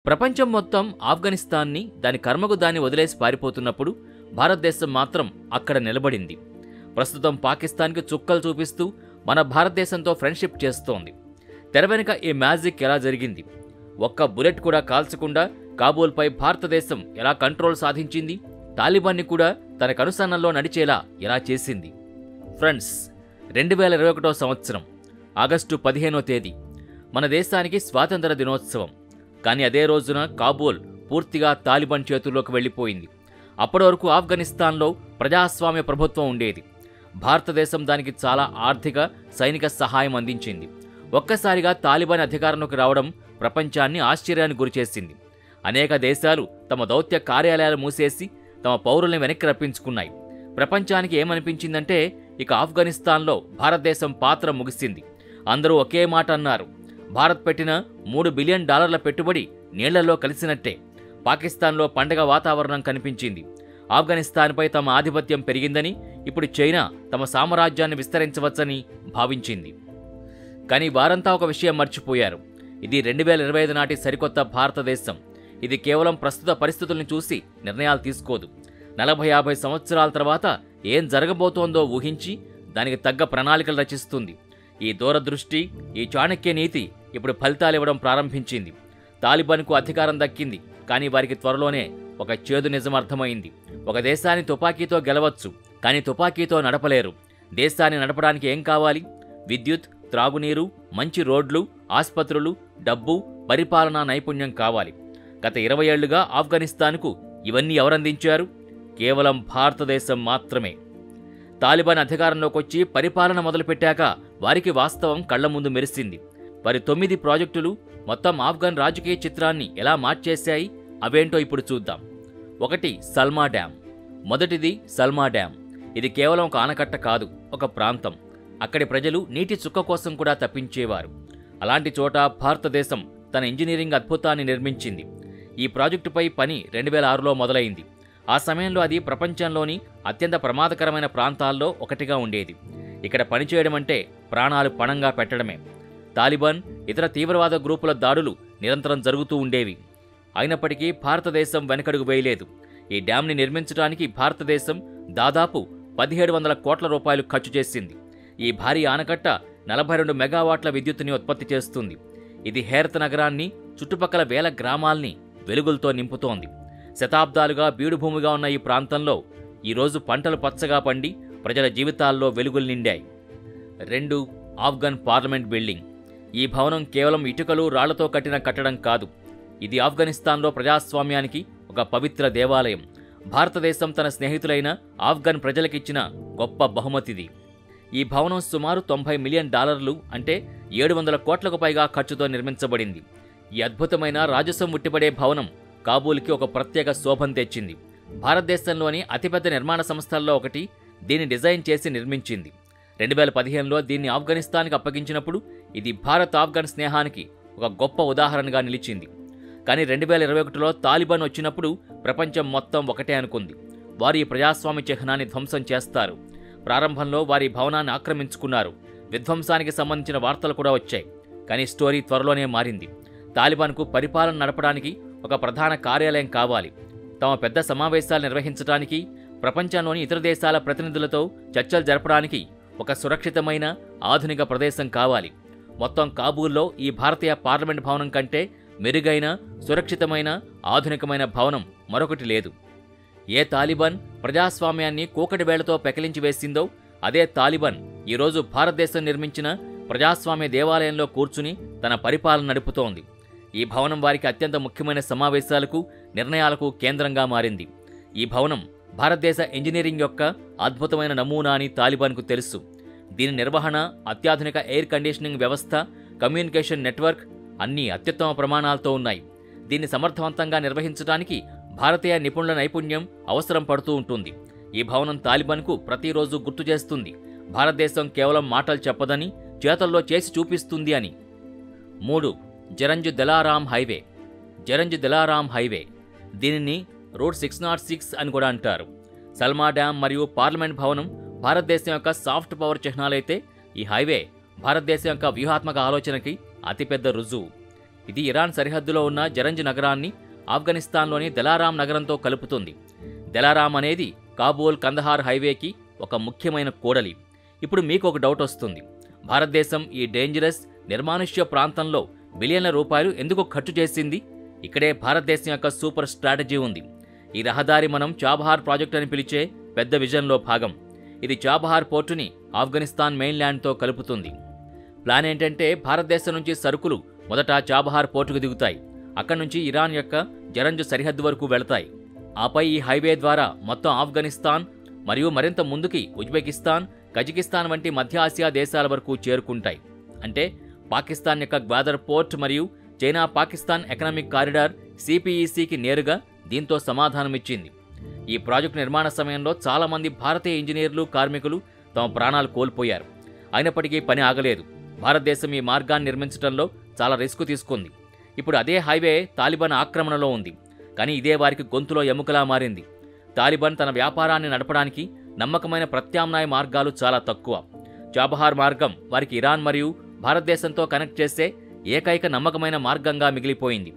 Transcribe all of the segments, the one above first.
ప్రపంచం మొత్తం ఆఫ్ఘనిస్తాన్ని దాని కర్మకు దాన్ని వదిలేసి పారిపోతున్నప్పుడు భారతదేశం మాత్రం అక్కడ నిలబడింది. ప్రస్తుతం పాకిస్తాన్కి చుక్కలు చూపిస్తూ మన భారతదేశంతో ఫ్రెండ్షిప్ చేస్తోంది. తెర వెనుక ఈ మ్యాజిక్ ఎలా జరిగింది? ఒక్క బుల్లెట్ కూడా కాల్చకుండా కాబూల్పై భారతదేశం ఎలా కంట్రోల్ సాధించింది? తాలిబాన్ని కూడా తన కనుసన్నల్లో నడిచేలా ఎలా చేసింది? ఫ్రెండ్స్, 2021 సంవత్సరం ఆగస్టు 15వ తేదీ మన దేశానికి స్వాతంత్ర దినోత్సవం. కానీ అదే రోజున కాబూల్ పూర్తిగా తాలిబాన్ చేతుల్లోకి వెళ్లిపోయింది. అప్పటి వరకు ఆఫ్ఘనిస్తాన్లో ప్రజాస్వామ్య ప్రభుత్వం ఉండేది. భారతదేశం దానికి చాలా ఆర్థిక, సైనిక సహాయం అందించింది. ఒక్కసారిగా తాలిబాన్ అధికారంలోకి రావడం ప్రపంచాన్ని ఆశ్చర్యానికి గురిచేసింది. అనేక దేశాలు తమ దౌత్య కార్యాలయాలు మూసేసి తమ పౌరుల్ని వెనక్కి రప్పించుకున్నాయి. ప్రపంచానికి ఏమనిపించిందంటే ఇక ఆఫ్ఘనిస్తాన్లో భారతదేశం పాత్ర ముగిసింది. అందరూ ఒకే మాట అన్నారు, భారత్ పెట్టిన $3 బిలియన్ పెట్టుబడి నీళ్లలో కలిసినట్టే. పాకిస్తాన్లో పండగ వాతావరణం కనిపించింది. ఆఫ్ఘనిస్తాన్పై తమ ఆధిపత్యం పెరిగిందని, ఇప్పుడు చైనా తమ సామ్రాజ్యాన్ని విస్తరించవచ్చని భావించింది. కానీ వారంతా ఒక విషయం మర్చిపోయారు. ఇది 2025 నాటి సరికొత్త భారతదేశం. ఇది కేవలం ప్రస్తుత పరిస్థితుల్ని చూసి నిర్ణయాలు తీసుకోదు. 40-50 సంవత్సరాల తర్వాత ఏం జరగబోతోందో ఊహించి దానికి తగ్గ ప్రణాళికలు రచిస్తుంది. ఈ దూరదృష్టి, ఈ చాణక్య నీతి ఇప్పుడు ఫలితాలివ్వడం ప్రారంభించింది. తాలిబాన్కు అధికారం దక్కింది. కానీ వారికి త్వరలోనే ఒక చేదు నిజం అర్థమైంది. ఒక దేశాన్ని తుపాకీతో గెలవచ్చు, కానీ తుపాకీతో నడపలేరు. దేశాన్ని నడపడానికి ఏం కావాలి? విద్యుత్, త్రాగునీరు, మంచి రోడ్లు, ఆస్పత్రులు, డబ్బు, పరిపాలనా నైపుణ్యం కావాలి. గత 20 ఏళ్లుగా ఆఫ్ఘనిస్తాన్కు ఇవన్నీ ఎవరందించారు? కేవలం భారతదేశం మాత్రమే. తాలిబాన్ అధికారంలోకొచ్చి పరిపాలన మొదలుపెట్టాక వారికి వాస్తవం కళ్ల ముందు మెరిసింది. వారి 9 ప్రాజెక్టులు మొత్తం ఆఫ్ఘన్ రాజకీయ చిత్రాన్ని ఎలా మార్చేశాయి? అవేంటో ఇప్పుడు చూద్దాం. 1. సల్మా డ్యాం. మొదటిది సల్మా డ్యాం. ఇది కేవలం ఒక ఆనకట్ట కాదు, ఒక ప్రాంతం. అక్కడి ప్రజలు నీటి చుక్క కోసం కూడా తప్పించేవారు. అలాంటి చోట భారతదేశం తన ఇంజనీరింగ్ అద్భుతాన్ని నిర్మించింది. ఈ ప్రాజెక్టుపై పని 2006లో మొదలైంది. ఆ సమయంలో అది ప్రపంచంలోని అత్యంత ప్రమాదకరమైన ప్రాంతాల్లో ఒకటిగా ఉండేది. ఇక్కడ పనిచేయడం అంటే ప్రాణాలు పణంగా పెట్టడమే. తాలిబాన్, ఇతర తీవ్రవాద గ్రూపుల దాడులు నిరంతరం జరుగుతూ ఉండేవి. అయినప్పటికీ భారతదేశం వెనకడుగు వేయలేదు. ఈ డ్యాంని నిర్మించడానికి భారతదేశం దాదాపు 1700 కోట్ల రూపాయలు ఖర్చు చేసింది. ఈ భారీ ఆనకట్ట 42 మెగావాట్ల విద్యుత్తుని ఉత్పత్తి చేస్తుంది. ఇది హేరత్ నగరాన్ని, చుట్టుపక్కల వేల గ్రామాల్ని వెలుగులతో నింపుతోంది. శతాబ్దాలుగా బీడుభూమిగా ఉన్న ఈ ప్రాంతంలో ఈరోజు పంటలు పచ్చగా పండి ప్రజల జీవితాల్లో వెలుగులు నిండాయి. 2. Afghan parliament building. ఈ భవనం కేవలం ఇటుకలు, రాళ్లతో కట్టిన కట్టడం కాదు. ఇది ఆఫ్ఘనిస్తాన్లో ప్రజాస్వామ్యానికి ఒక పవిత్ర దేవాలయం. భారతదేశం తన స్నేహితులైన ఆఫ్ఘన్ ప్రజలకిచ్చిన గొప్ప బహుమతిది. ఈ భవనం సుమారు $90 మిలియన్ అంటే 700 కోట్లకు పైగా ఖర్చుతో నిర్మించబడింది. ఈ అద్భుతమైన రాజసం ఉట్టిపడే భవనం కాబూల్కి ఒక ప్రత్యేక శోభం తెచ్చింది. భారతదేశంలోని అతిపెద్ద నిర్మాణ సంస్థల్లో ఒకటి దీన్ని డిజైన్ చేసి నిర్మించింది. 2015లో దీన్ని ఆఫ్ఘనిస్తాన్కి అప్పగించినప్పుడు ఇది భారత్ ఆఫ్ఘన్ స్నేహానికి ఒక గొప్ప ఉదాహరణగా నిలిచింది. కానీ 2021లో తాలిబాన్ వచ్చినప్పుడు ప్రపంచం మొత్తం ఒకటే అనుకుంది. వారు ఈ ప్రజాస్వామ్య చిహ్నాన్ని ధ్వంసం చేస్తారు. ప్రారంభంలో వారి భవనాన్ని ఆక్రమించుకున్నారు. విధ్వంసానికి సంబంధించిన వార్తలు కూడా వచ్చాయి. కానీ స్టోరీ త్వరలోనే మారింది. తాలిబాన్కు పరిపాలన నడపడానికి ఒక ప్రధాన కార్యాలయం కావాలి. తమ పెద్ద సమావేశాలు నిర్వహించడానికి, ప్రపంచంలోని ఇతర దేశాల ప్రతినిధులతో చర్చలు జరపడానికి ఒక సురక్షితమైన, ఆధునిక ప్రదేశం కావాలి. మొత్తం కాబూల్లో ఈ భారతీయ పార్లమెంట్ భవనం కంటే మెరుగైన, సురక్షితమైన, ఆధునికమైన భవనం మరొకటి లేదు. ఏ తాలిబాన్ ప్రజాస్వామ్యాన్ని కూకటి వేళ్లతో పెకిలించి వేసిందో అదే తాలిబాన్ ఈరోజు భారతదేశం నిర్మించిన ప్రజాస్వామ్య దేవాలయంలో కూర్చుని తన పరిపాలన నడుపుతోంది. ఈ భవనం వారికి అత్యంత ముఖ్యమైన సమావేశాలకు, నిర్ణయాలకు కేంద్రంగా మారింది. ఈ భవనం భారతదేశ ఇంజనీరింగ్ యొక్క అద్భుతమైన నమూనా అని తాలిబాన్కు తెలుసు. దీని నిర్వహణ, అత్యాధునిక ఎయిర్ కండిషనింగ్ వ్యవస్థ, కమ్యూనికేషన్ నెట్వర్క్ అన్నీ అత్యుత్తమ ప్రమాణాలతో ఉన్నాయి. దీన్ని సమర్థవంతంగా నిర్వహించడానికి భారతీయ నిపుణుల నైపుణ్యం అవసరం పడుతూ ఉంటుంది. ఈ భవనం తాలిబాన్కు ప్రతిరోజు గుర్తు చేస్తుంది, భారతదేశం కేవలం మాటలు చెప్పదని, చేతల్లో చేసి చూపిస్తుంది అని. 3. జరంజ్ దలారాం హైవే. జరంజ్ దలారాం హైవే, దీనిని రోడ్ 606 అని కూడా అంటారు. సల్మా డ్యాం మరియు పార్లమెంట్ భవనం భారతదేశం యొక్క సాఫ్ట్ పవర్ చిహ్నాలైతే, ఈ హైవే భారతదేశం యొక్క వ్యూహాత్మక ఆలోచనకి అతిపెద్ద రుజువు. ఇది ఇరాన్ సరిహద్దులో ఉన్న జరంజ్ నగరాన్ని ఆఫ్ఘనిస్తాన్లోని దెలారాం నగరంతో కలుపుతుంది. దెలారాం అనేది కాబూల్ కందహార్ హైవేకి ఒక ముఖ్యమైన కూడలి. ఇప్పుడు మీకు ఒక డౌట్ వస్తుంది, భారతదేశం ఈ డేంజరస్ నిర్మానుష్య ప్రాంతంలో బిలియన్ల రూపాయలు ఎందుకు ఖర్చు చేసింది? ఇక్కడే భారతదేశం యొక్క సూపర్ స్ట్రాటజీ ఉంది. ఈ రహదారి మనం చాబహార్ ప్రాజెక్ట్ అని పిలిచే పెద్ద విజన్లో భాగం. ఇది చాబహార్ పోర్టుని ఆఫ్ఘనిస్తాన్ మెయిన్ల్యాండ్తో కలుపుతుంది. ప్లాన్ ఏంటంటే భారతదేశం నుంచి సరుకులు మొదట చాబహార్ పోర్టుకు దిగుతాయి. అక్కడి నుంచి ఇరాన్ యొక్క జరంజ్ సరిహద్దు వరకు వెళతాయి. ఆపై ఈ హైవే ద్వారా మొత్తం ఆఫ్ఘనిస్తాన్ మరియు మరింత ముందుకి ఉజ్బెకిస్తాన్, కజకిస్తాన్ వంటి మధ్య ఆసియా దేశాల వరకు చేరుకుంటాయి. అంటే పాకిస్తాన్ యొక్క గ్వాదర్ పోర్ట్ మరియు చైనా పాకిస్తాన్ ఎకనామిక్ కారిడార్ సిపిఈసికి నేరుగా దీంతో సమాధానమిచ్చింది. ఈ ప్రాజెక్టు నిర్మాణ సమయంలో చాలామంది భారతీయ ఇంజనీర్లు, కార్మికులు తమ ప్రాణాలు కోల్పోయారు. అయినప్పటికీ పని ఆగలేదు. భారతదేశం ఈ మార్గాన్ని నిర్మించడంలో చాలా రిస్క్ తీసుకుంది. ఇప్పుడు అదే హైవే తాలిబాన్ ఆక్రమణలో ఉంది. కానీ ఇదే వారికి గొంతులో ఎముకలా మారింది. తాలిబాన్ తన వ్యాపారాన్ని నడపడానికి నమ్మకమైన ప్రత్యామ్నాయ మార్గాలు చాలా తక్కువ. చాబహార్ మార్గం వారికి ఇరాన్ మరియు భారతదేశంతో కనెక్ట్ చేసే ఏకైక నమ్మకమైన మార్గంగా మిగిలిపోయింది.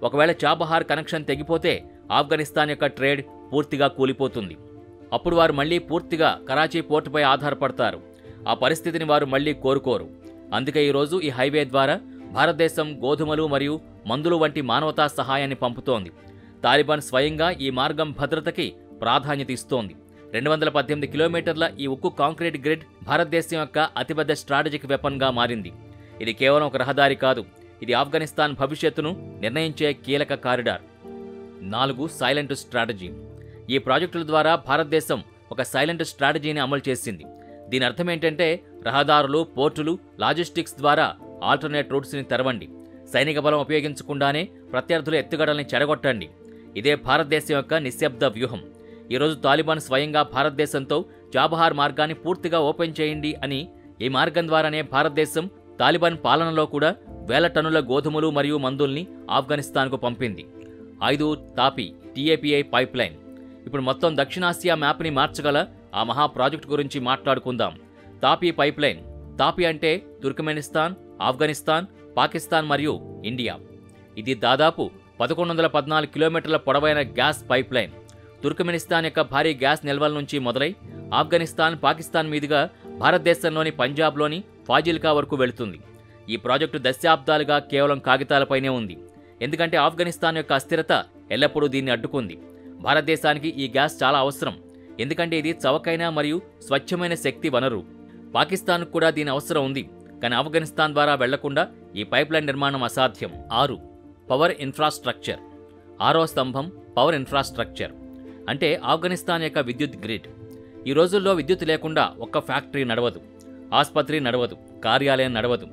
ఒకవేళ చాబహార్ కనెక్షన్ తెగిపోతే ఆఫ్ఘనిస్తాన్ యొక్క ట్రేడ్ పూర్తిగా కూలిపోతుంది. అప్పుడు వారు మళ్లీ పూర్తిగా కరాచీ పోర్టుపై ఆధారపడతారు. ఆ పరిస్థితిని వారు మళ్లీ కోరుకోరు. అందుకే ఈరోజు ఈ హైవే ద్వారా భారతదేశం గోధుమలు మరియు మందులు వంటి మానవతా సహాయాన్ని పంపుతోంది. తాలిబాన్ స్వయంగా ఈ మార్గం భద్రతకి ప్రాధాన్యత ఇస్తోంది. 218 కిలోమీటర్ల ఈ ఉక్కు కాంక్రీట్ గ్రిడ్ భారతదేశం యొక్క అతిపెద్ద స్ట్రాటజిక్ వెపన్గా మారింది. ఇది కేవలం ఒక రహదారి కాదు, ఇది ఆఫ్ఘనిస్తాన్ భవిష్యత్తును నిర్ణయించే కీలక కారిడార్. 4. Silent strategy. ఈ ప్రాజెక్టుల ద్వారా భారతదేశం ఒక సైలెంట్ స్ట్రాటజీని అమలు చేసింది. దీని అర్థం ఏంటంటే రహదారులు, పోర్టులు, లాజిస్టిక్స్ ద్వారా ఆల్టర్నేట్ రూట్స్ని తెరవండి. సైనిక బలం ఉపయోగించకుండానే ప్రత్యర్థుల ఎత్తుగడల్ని చెడగొట్టండి. ఇదే భారతదేశం యొక్క నిశ్శబ్ద వ్యూహం. ఈరోజు తాలిబాన్ స్వయంగా భారతదేశంతో చాబహార్ మార్గాన్ని పూర్తిగా ఓపెన్ చేయండి అని, ఈ మార్గం ద్వారానే భారతదేశం తాలిబాన్ పాలనలో కూడా వేల టన్నుల గోధుమలు మరియు మందుల్ని ఆఫ్ఘనిస్తాన్కు పంపింది. 5. తాపీ TAPI పైప్లైన్. ఇప్పుడు మొత్తం దక్షిణాసియా మ్యాప్ని మార్చగల ఆ మహా ప్రాజెక్టు గురించి మాట్లాడుకుందాం. తాపీ పైప్లైన్. తాపీ అంటే తుర్కమెనిస్తాన్, ఆఫ్ఘనిస్తాన్, పాకిస్తాన్ మరియు ఇండియా. ఇది దాదాపు 1114 కిలోమీటర్ల పొడవైన గ్యాస్ పైప్లైన్. తుర్కమెనిస్తాన్ యొక్క భారీ గ్యాస్ నిల్వల నుంచి మొదలై ఆఫ్ఘనిస్తాన్, పాకిస్తాన్ మీదుగా భారతదేశంలోని పంజాబ్లోని ఫాజిల్కా వరకు వెళుతుంది. ఈ ప్రాజెక్టు దశాబ్దాలుగా కేవలం కాగితాలపైనే ఉంది. ఎందుకంటే ఆఫ్ఘనిస్తాన్ యొక్క అస్థిరత ఎల్లప్పుడూ దీన్ని అడ్డుకుంది. భారతదేశానికి ఈ గ్యాస్ చాలా అవసరం, ఎందుకంటే ఇది చవకైన మరియు స్వచ్ఛమైన శక్తి వనరు. పాకిస్తాన్కు కూడా దీని అవసరం ఉంది, కానీ ఆఫ్ఘనిస్తాన్ ద్వారా వెళ్లకుండా ఈ పైప్లైన్ నిర్మాణం అసాధ్యం. 6. Power infrastructure. 6వ స్తంభం పవర్ ఇన్ఫ్రాస్ట్రక్చర్ అంటే ఆఫ్ఘనిస్తాన్ యొక్క విద్యుత్ గ్రిడ్. ఈ రోజుల్లో విద్యుత్ లేకుండా ఒక్క ఫ్యాక్టరీ నడవదు, ఆసుపత్రి నడవదు, కార్యాలయం నడవదు.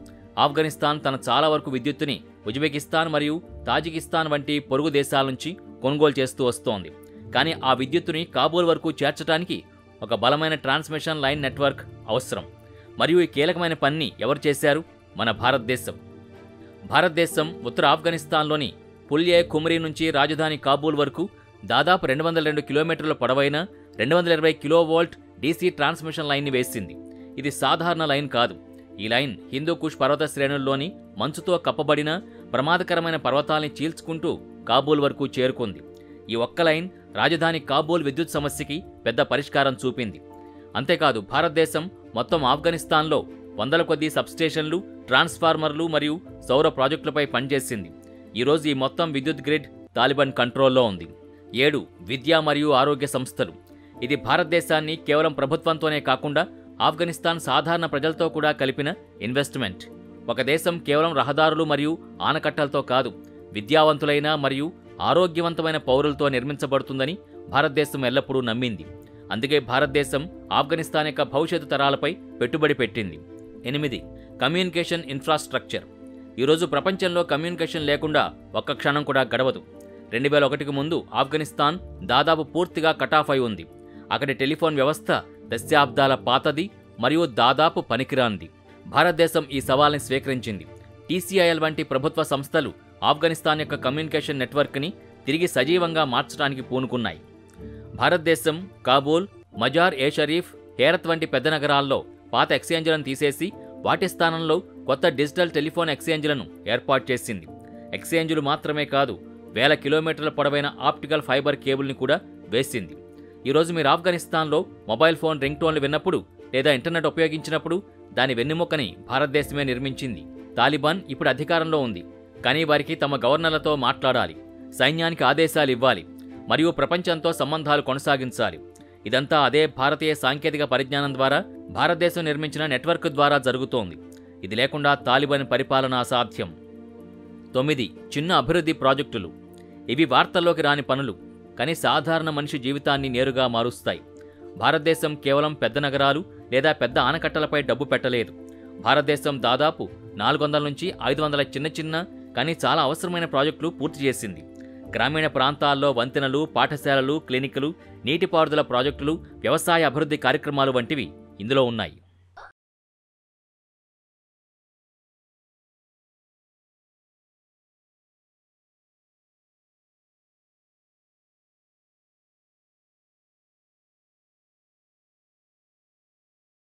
ఆఫ్ఘనిస్తాన్ తన చాలా వరకు విద్యుత్తుని ఉజ్బెకిస్తాన్ మరియు తాజికిస్తాన్ వంటి పొరుగు దేశాల నుంచి కొనుగోలు చేస్తూ వస్తోంది. కానీ ఆ విద్యుత్తుని కాబూల్ వరకు చేర్చడానికి ఒక బలమైన ట్రాన్స్మిషన్ లైన్ నెట్వర్క్ అవసరం. మరియు ఈ కీలకమైన పనిని ఎవరు చేశారు? మన భారతదేశం. భారతదేశం ఉత్తర ఆఫ్ఘనిస్తాన్లోని పుల్యే ఖుమ్రీ నుంచి రాజధాని కాబూల్ వరకు దాదాపు 202 కిలోమీటర్ల పొడవైన 220 కిలోవోల్ట్ DC ట్రాన్స్మిషన్ లైన్ని వేసింది. ఇది సాధారణ లైన్ కాదు. ఈ లైన్ హిందూకుష్ పర్వత శ్రేణుల్లోని మంచుతో కప్పబడిన ప్రమాదకరమైన పర్వతాల్ని చీల్చుకుంటూ కాబూల్ వరకు చేరుకుంది. ఈ ఒక్క లైన్ రాజధాని కాబూల్ విద్యుత్ సమస్యకి పెద్ద పరిష్కారం చూపింది. అంతేకాదు భారతదేశం మొత్తం ఆఫ్ఘనిస్తాన్లో వందల కొద్దీ సబ్స్టేషన్లు, ట్రాన్స్ఫార్మర్లు మరియు సౌర ప్రాజెక్టులపై పనిచేసింది. ఈరోజు ఈ మొత్తం విద్యుత్ గ్రిడ్ తాలిబాన్ కంట్రోల్లో ఉంది. 7. విద్య మరియు ఆరోగ్య సంస్థలు. ఇది భారతదేశాన్ని కేవలం ప్రభుత్వంతోనే కాకుండా ఆఫ్ఘనిస్తాన్ సాధారణ ప్రజలతో కూడా కలిపిన ఇన్వెస్ట్మెంట్. ఒక దేశం కేవలం రహదారులు మరియు ఆనకట్టలతో కాదు, విద్యావంతులైన మరియు ఆరోగ్యవంతమైన పౌరులతో నిర్మించబడుతుందని భారతదేశం ఎల్లప్పుడూ నమ్మింది. అందుకే భారతదేశం ఆఫ్ఘనిస్తాన్ యొక్క భవిష్యత్తు తరాలపై పెట్టుబడి పెట్టింది. 8. Communication infrastructure. ఈరోజు ప్రపంచంలో కమ్యూనికేషన్ లేకుండా ఒక్క క్షణం కూడా గడవదు. 2001కు ముందు ఆఫ్ఘనిస్తాన్ దాదాపు పూర్తిగా కటాఫ్ అయి ఉంది. అక్కడి టెలిఫోన్ వ్యవస్థ దశాబ్దాల పాతది మరియు దాదాపు పనికిరాంది. భారతదేశం ఈ సవాల్ని స్వీకరించింది. TCIL వంటి ప్రభుత్వ సంస్థలు ఆఫ్ఘనిస్తాన్ యొక్క కమ్యూనికేషన్ నెట్వర్క్ని తిరిగి సజీవంగా మార్చడానికి పూనుకున్నాయి. భారతదేశం కాబూల్, మజార్ ఏ షరీఫ్, హేరత్ వంటి పెద్ద నగరాల్లో పాత ఎక్స్చేంజ్లను తీసేసి వాటి స్థానంలో కొత్త డిజిటల్ టెలిఫోన్ ఎక్స్చేంజ్లను ఏర్పాటు చేసింది. ఎక్స్చేంజులు మాత్రమే కాదు, వేల కిలోమీటర్ల పొడవైన ఆప్టికల్ ఫైబర్ కేబుల్ని కూడా వేసింది. ఈరోజు మీరు ఆఫ్ఘనిస్తాన్లో మొబైల్ ఫోన్ రింగ్ టోన్లు విన్నప్పుడు లేదా ఇంటర్నెట్ ఉపయోగించినప్పుడు దాని వెన్నెముకని భారతదేశమే నిర్మించింది. తాలిబాన్ ఇప్పుడు అధికారంలో ఉంది, కానీ వారికి తమ గవర్నర్లతో మాట్లాడాలి, సైన్యానికి ఆదేశాలు ఇవ్వాలి మరియు ప్రపంచంతో సంబంధాలు కొనసాగించాలి. ఇదంతా అదే భారతీయ సాంకేతిక పరిజ్ఞానం ద్వారా భారతదేశం నిర్మించిన నెట్వర్క్ ద్వారా జరుగుతోంది. ఇది లేకుండా తాలిబాన్ పరిపాలన అసాధ్యం. 9. చిన్న అభివృద్ధి ప్రాజెక్టులు. ఇవి వార్తల్లోకి రాని పనులు, కానీ సాధారణ మనిషి జీవితాన్ని నేరుగా మారుస్తాయి. భారతదేశం కేవలం పెద్ద నగరాలు లేదా పెద్ద ఆనకట్టలపై డబ్బు పెట్టలేదు. భారతదేశం దాదాపు 400 నుంచి 500 చిన్న చిన్న కానీ చాలా అవసరమైన ప్రాజెక్టులు పూర్తి చేసింది. గ్రామీణ ప్రాంతాల్లో వంతెనలు, పాఠశాలలు, క్లినిక్లు, నీటిపారుదల ప్రాజెక్టులు, వ్యవసాయ అభివృద్ధి కార్యక్రమాలు వంటివి ఇందులో ఉన్నాయి.